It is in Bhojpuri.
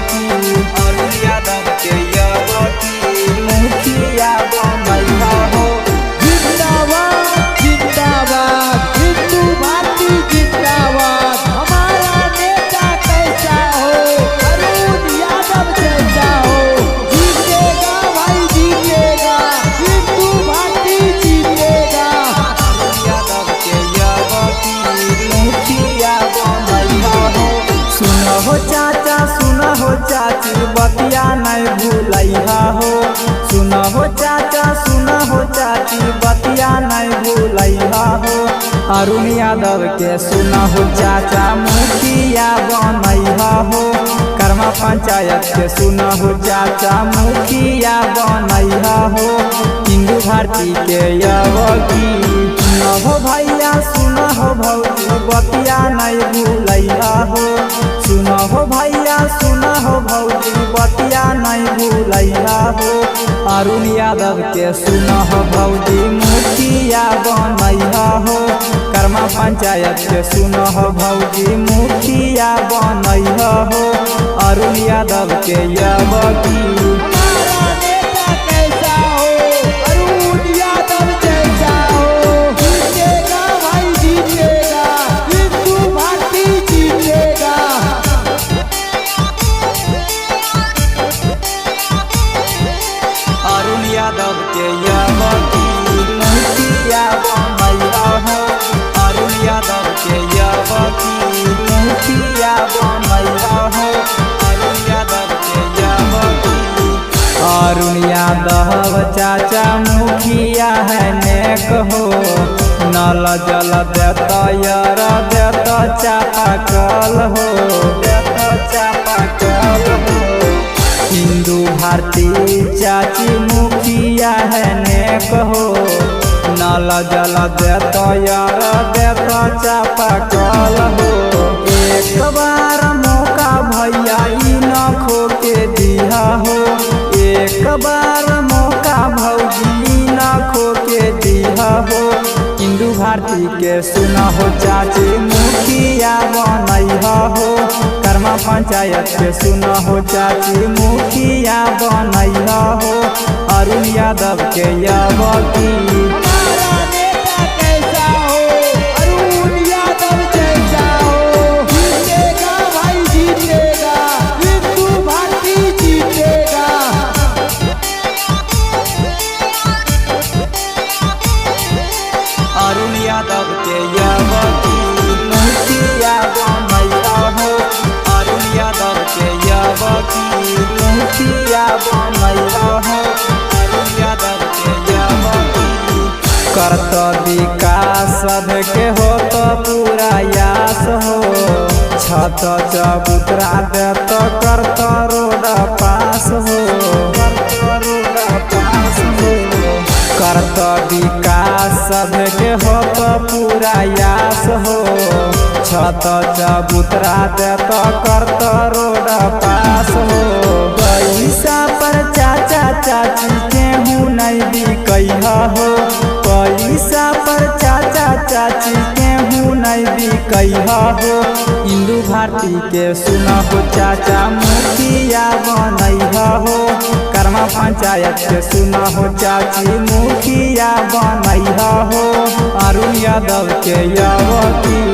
की अरुण यादव के यवकी मुखिया बनैहा हो। जिंदाबाद जिंदाबाद हिंदू भारती जिंदाबाद। हमारा नेता कैसा हो, अरुण यादव जैसा हो। जीतेगा भाई जीतेगा, हिंदू भारती जीतेगा। अरुण यादव के यवकी मुखिया बनैहा हो। सुनो हो चाचा सुनो हो चाची बतिया नहीं भूलैहा हो। सुनो हो चाचा सुनो हो चाची बतिया नहीं भूलैहा हो। अरुण यादव के सुनो हो चाचा मुखिया बनैहा हो। कर्मा पंचायत के सुनो हो चाचा मुखिया बनैहा हो। हिंदू भारती के यवकी सुनो हो भैया सुनो हो भौजी बतिया नहीं भूलैहा हो। सुनो हो भैया सुनो हो भौजी बतिया नहीं भूलैहा हो। अरुण यादव के सुनो हो भौजी मुखिया बनैहा हो। कर्मा पंचायत के सुनो हो भौजी मुखिया बनैहा हो। अरुण यादव के यवकी हमारा नेता कैसा हो, अरुण यादव जैसा हो। जीतेगा भाई जीतेगा, हिंदू भारती जीतेगा। अरुण यादव के यवकी मुखिया बनैहा हो। अरुण यादव के यवकी मुखिया बनैहा हो। अरुण यादव के यवकी अरुण यादव चाचा मुखिया है नेक हो। नल जल देता यार देता चापाकल हो, देता चापाकल हो। हिंदू भारती चाची मुखिया है नेक हो। नल जल देता यार देता चापाकल हो। एक बार मौका भैया ई न खो के दिया हो। एक बार मौका भौजी न खो के दिया हो। हिंदू भारती के सुना हो चाची मुखिया बनैहा हो। कर्मा पंचायत के सुना हो चाची मुखिया बनैहा हो। अरुण यादव के यवकी हमारा नेता कैसा हो, अरुण यादव जैसा हो। जीतेगा भाई जीतेगा, हिंदू भारती जीतेगा। अरुण यादव के यवकी मुखिया बनैहा हो। अरुण यादव के यवकी मुखिया बनैहा हो। अरुण यादव के यवकी करत विकास के हो तो पूरा यास हो। छत चबूतरा देत करत रोड पास हो, करत रोड पास हो। करत विकास के हो तो पूरा यास हो। छत चबूतरा देत करत रोड पास हो। पैसा पर चाचा चाची केहू नहीं बिकैहा हो। पैसा पर चाचा चाची केहू नहीं बिकैहा हो। हिंदू भारती के सुना हो चाचा मुखिया बनैहा हो। कर्मा पंचायत के सुना हो चाची मुखिया बनैहा हो। अरुण यादव के यवकी